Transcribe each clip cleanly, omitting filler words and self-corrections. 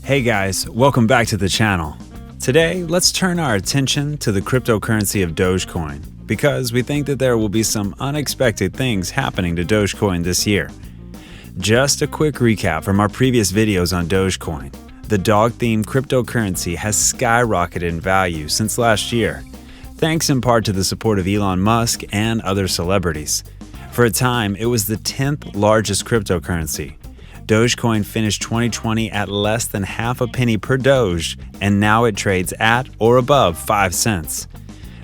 Hey guys, welcome back to the channel. Today, let's turn our attention to the cryptocurrency of Dogecoin because we think that there will be some unexpected things happening to Dogecoin this year. Just a quick recap from our previous videos on Dogecoin. The dog-themed cryptocurrency has skyrocketed in value since last year, thanks in part to the support of Elon Musk and other celebrities. For a time, it was the 10th largest cryptocurrency. Dogecoin finished 2020 at less than half a penny per Doge, and now it trades at or above 5 cents.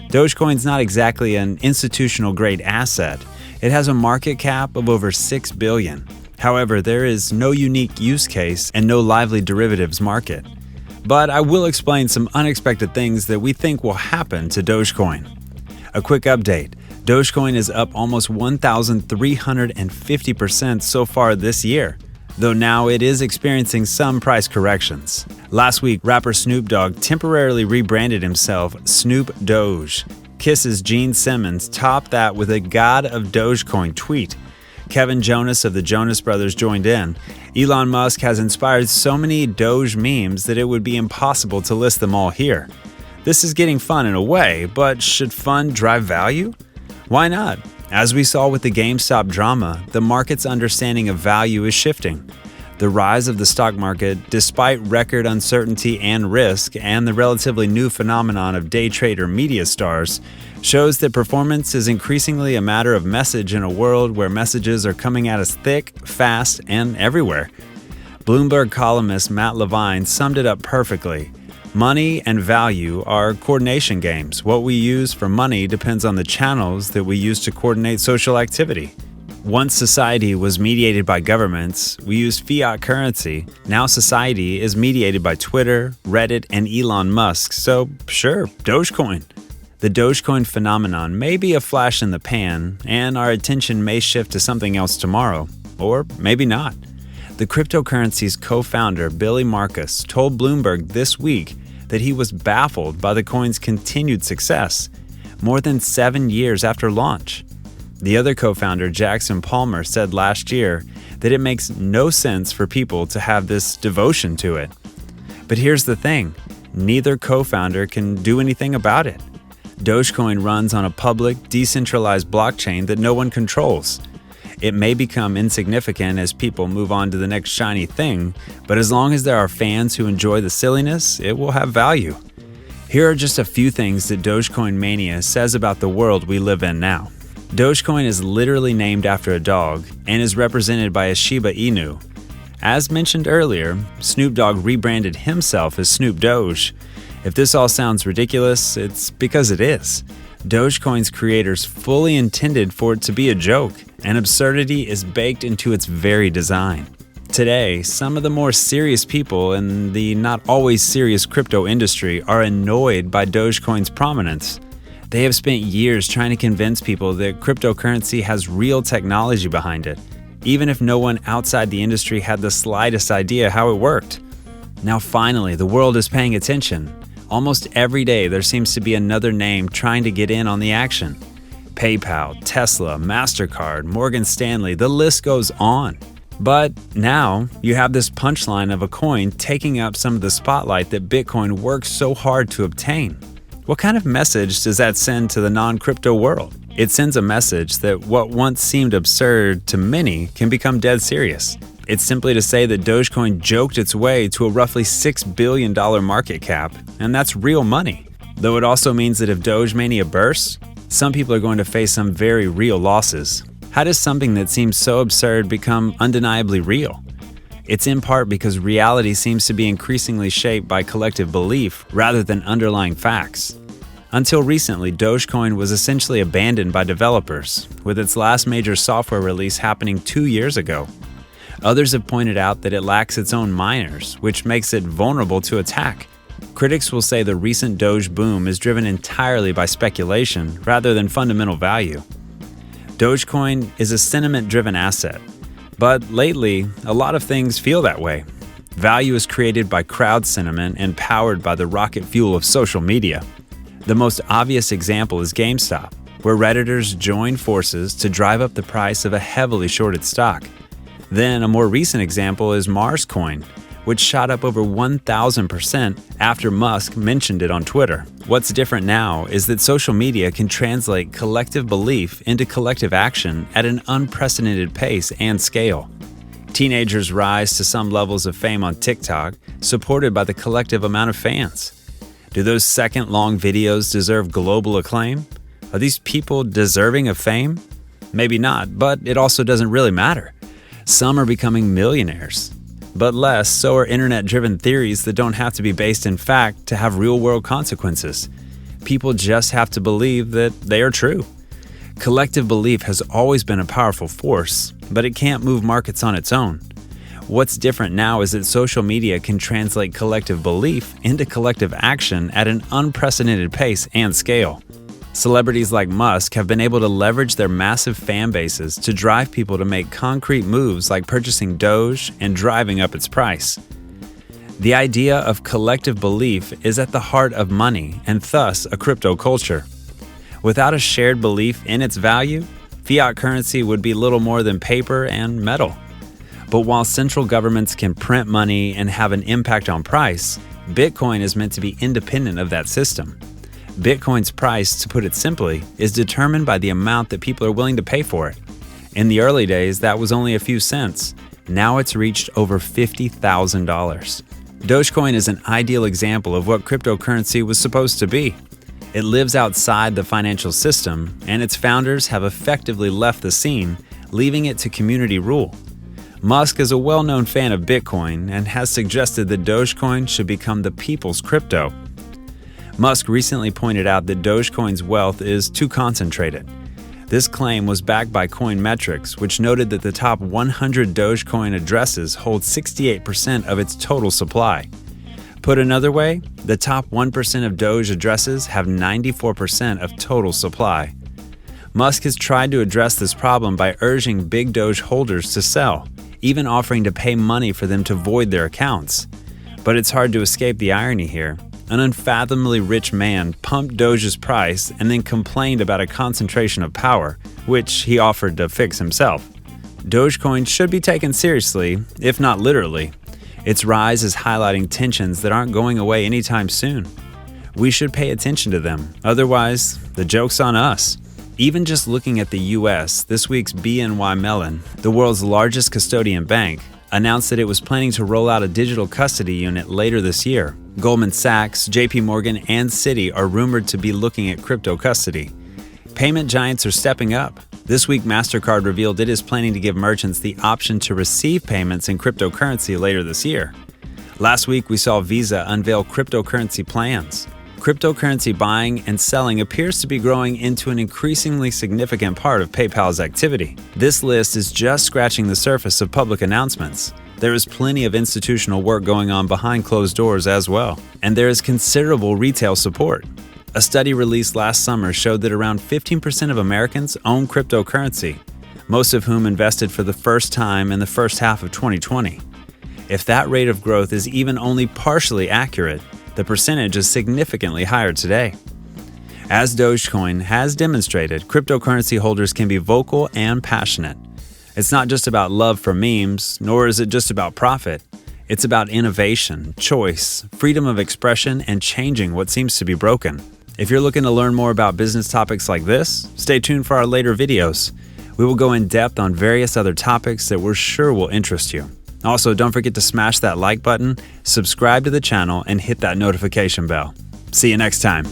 Dogecoin's not exactly an institutional-grade asset. It has a market cap of over $6 billion. However, there is no unique use case and no lively derivatives market. But I will explain some unexpected things that we think will happen to Dogecoin. A quick update. Dogecoin is up almost 1,350% so far this year, though now it is experiencing some price corrections. Last week, rapper Snoop Dogg temporarily rebranded himself Snoop Doge. Kiss's Gene Simmons topped that with a God of Dogecoin tweet. Kevin Jonas of the Jonas Brothers joined in. Elon Musk has inspired so many Doge memes that it would be impossible to list them all here. This is getting fun in a way, but should fun drive value? Why not? As we saw with the GameStop drama, the market's understanding of value is shifting. The rise of the stock market, despite record uncertainty and risk, and the relatively new phenomenon of day trader media stars, shows that performance is increasingly a matter of message in a world where messages are coming at us thick, fast, and everywhere. Bloomberg columnist Matt Levine summed it up perfectly. Money and value are coordination games. What we use for money depends on the channels that we use to coordinate social activity. Once society was mediated by governments, we used fiat currency. Now society is mediated by Twitter, Reddit, and Elon Musk. So sure, Dogecoin. The Dogecoin phenomenon may be a flash in the pan, and our attention may shift to something else tomorrow, or maybe not. The cryptocurrency's co-founder, Billy Marcus, told Bloomberg this week that he was baffled by the coin's continued success, more than 7 years after launch. The other co-founder, Jackson Palmer, said last year that it makes no sense for people to have this devotion to it. But here's the thing, neither co-founder can do anything about it. Dogecoin runs on a public, decentralized blockchain that no one controls. It may become insignificant as people move on to the next shiny thing, but as long as there are fans who enjoy the silliness, it will have value. Here are just a few things that Dogecoin mania says about the world we live in now. Dogecoin is literally named after a dog and is represented by a Shiba Inu. As mentioned earlier, Snoop Dogg rebranded himself as Snoop Doge. If this all sounds ridiculous, it's because it is. Dogecoin's creators fully intended for it to be a joke, and absurdity is baked into its very design. Today, some of the more serious people in the not always serious crypto industry are annoyed by Dogecoin's prominence. They have spent years trying to convince people that cryptocurrency has real technology behind it, even if no one outside the industry had the slightest idea how it worked. Now finally, the world is paying attention. Almost every day there seems to be another name trying to get in on the action. PayPal, Tesla, MasterCard, Morgan Stanley, the list goes on. But now you have this punchline of a coin taking up some of the spotlight that Bitcoin worked so hard to obtain. What kind of message does that send to the non-crypto world? It sends a message that what once seemed absurd to many can become dead serious. It's simply to say that Dogecoin joked its way to a roughly $6 billion market cap, and that's real money. Though it also means that if Doge mania bursts, some people are going to face some very real losses. How does something that seems so absurd become undeniably real? It's in part because reality seems to be increasingly shaped by collective belief rather than underlying facts. Until recently, Dogecoin was essentially abandoned by developers, with its last major software release happening 2 years ago. Others have pointed out that it lacks its own miners, which makes it vulnerable to attack. Critics will say the recent Doge boom is driven entirely by speculation rather than fundamental value. Dogecoin is a sentiment-driven asset, but lately, a lot of things feel that way. Value is created by crowd sentiment and powered by the rocket fuel of social media. The most obvious example is GameStop, where Redditors joined forces to drive up the price of a heavily shorted stock. Then a more recent example is Mars Coin, which shot up over 1,000% after Musk mentioned it on Twitter. What's different now is that social media can translate collective belief into collective action at an unprecedented pace and scale. Teenagers rise to some levels of fame on TikTok, supported by the collective amount of fans. Do those second-long videos deserve global acclaim? Are these people deserving of fame? Maybe not, but it also doesn't really matter. Some are becoming millionaires. But less so are internet-driven theories that don't have to be based in fact to have real-world consequences. People just have to believe that they are true. Collective belief has always been a powerful force, but it can't move markets on its own. What's different now is that social media can translate collective belief into collective action at an unprecedented pace and scale. Celebrities like Musk have been able to leverage their massive fan bases to drive people to make concrete moves like purchasing Doge and driving up its price. The idea of collective belief is at the heart of money and thus a crypto culture. Without a shared belief in its value, fiat currency would be little more than paper and metal. But while central governments can print money and have an impact on price, Bitcoin is meant to be independent of that system. Bitcoin's price, to put it simply, is determined by the amount that people are willing to pay for it. In the early days, that was only a few cents. Now it's reached over $50,000. Dogecoin is an ideal example of what cryptocurrency was supposed to be. It lives outside the financial system, and its founders have effectively left the scene, leaving it to community rule. Musk is a well-known fan of Bitcoin and has suggested that Dogecoin should become the people's crypto. Musk recently pointed out that Dogecoin's wealth is too concentrated. This claim was backed by Coinmetrics, which noted that the top 100 Dogecoin addresses hold 68% of its total supply. Put another way, the top 1% of Doge addresses have 94% of total supply. Musk has tried to address this problem by urging big Doge holders to sell, even offering to pay money for them to void their accounts. But it's hard to escape the irony here. An unfathomably rich man pumped Doge's price and then complained about a concentration of power, which he offered to fix himself. Dogecoin should be taken seriously, if not literally. Its rise is highlighting tensions that aren't going away anytime soon. We should pay attention to them, otherwise, the joke's on us. Even just looking at the US, this week's BNY Mellon, the world's largest custodian bank, announced that it was planning to roll out a digital custody unit later this year. Goldman Sachs, JP Morgan, and Citi are rumored to be looking at crypto custody. Payment giants are stepping up. This week, MasterCard revealed it is planning to give merchants the option to receive payments in cryptocurrency later this year. Last week, we saw Visa unveil cryptocurrency plans. Cryptocurrency buying and selling appears to be growing into an increasingly significant part of PayPal's activity. This list is just scratching the surface of public announcements. There is plenty of institutional work going on behind closed doors as well, and there is considerable retail support. A study released last summer showed that around 15% of Americans own cryptocurrency, most of whom invested for the first time in the first half of 2020. If that rate of growth is even only partially accurate, the percentage is significantly higher today. As Dogecoin has demonstrated, cryptocurrency holders can be vocal and passionate. It's not just about love for memes, nor is it just about profit. It's about innovation, choice, freedom of expression, and changing what seems to be broken. If you're looking to learn more about business topics like this, stay tuned for our later videos. We will go in depth on various other topics that we're sure will interest you. Also, don't forget to smash that like button, subscribe to the channel, and hit that notification bell. See you next time.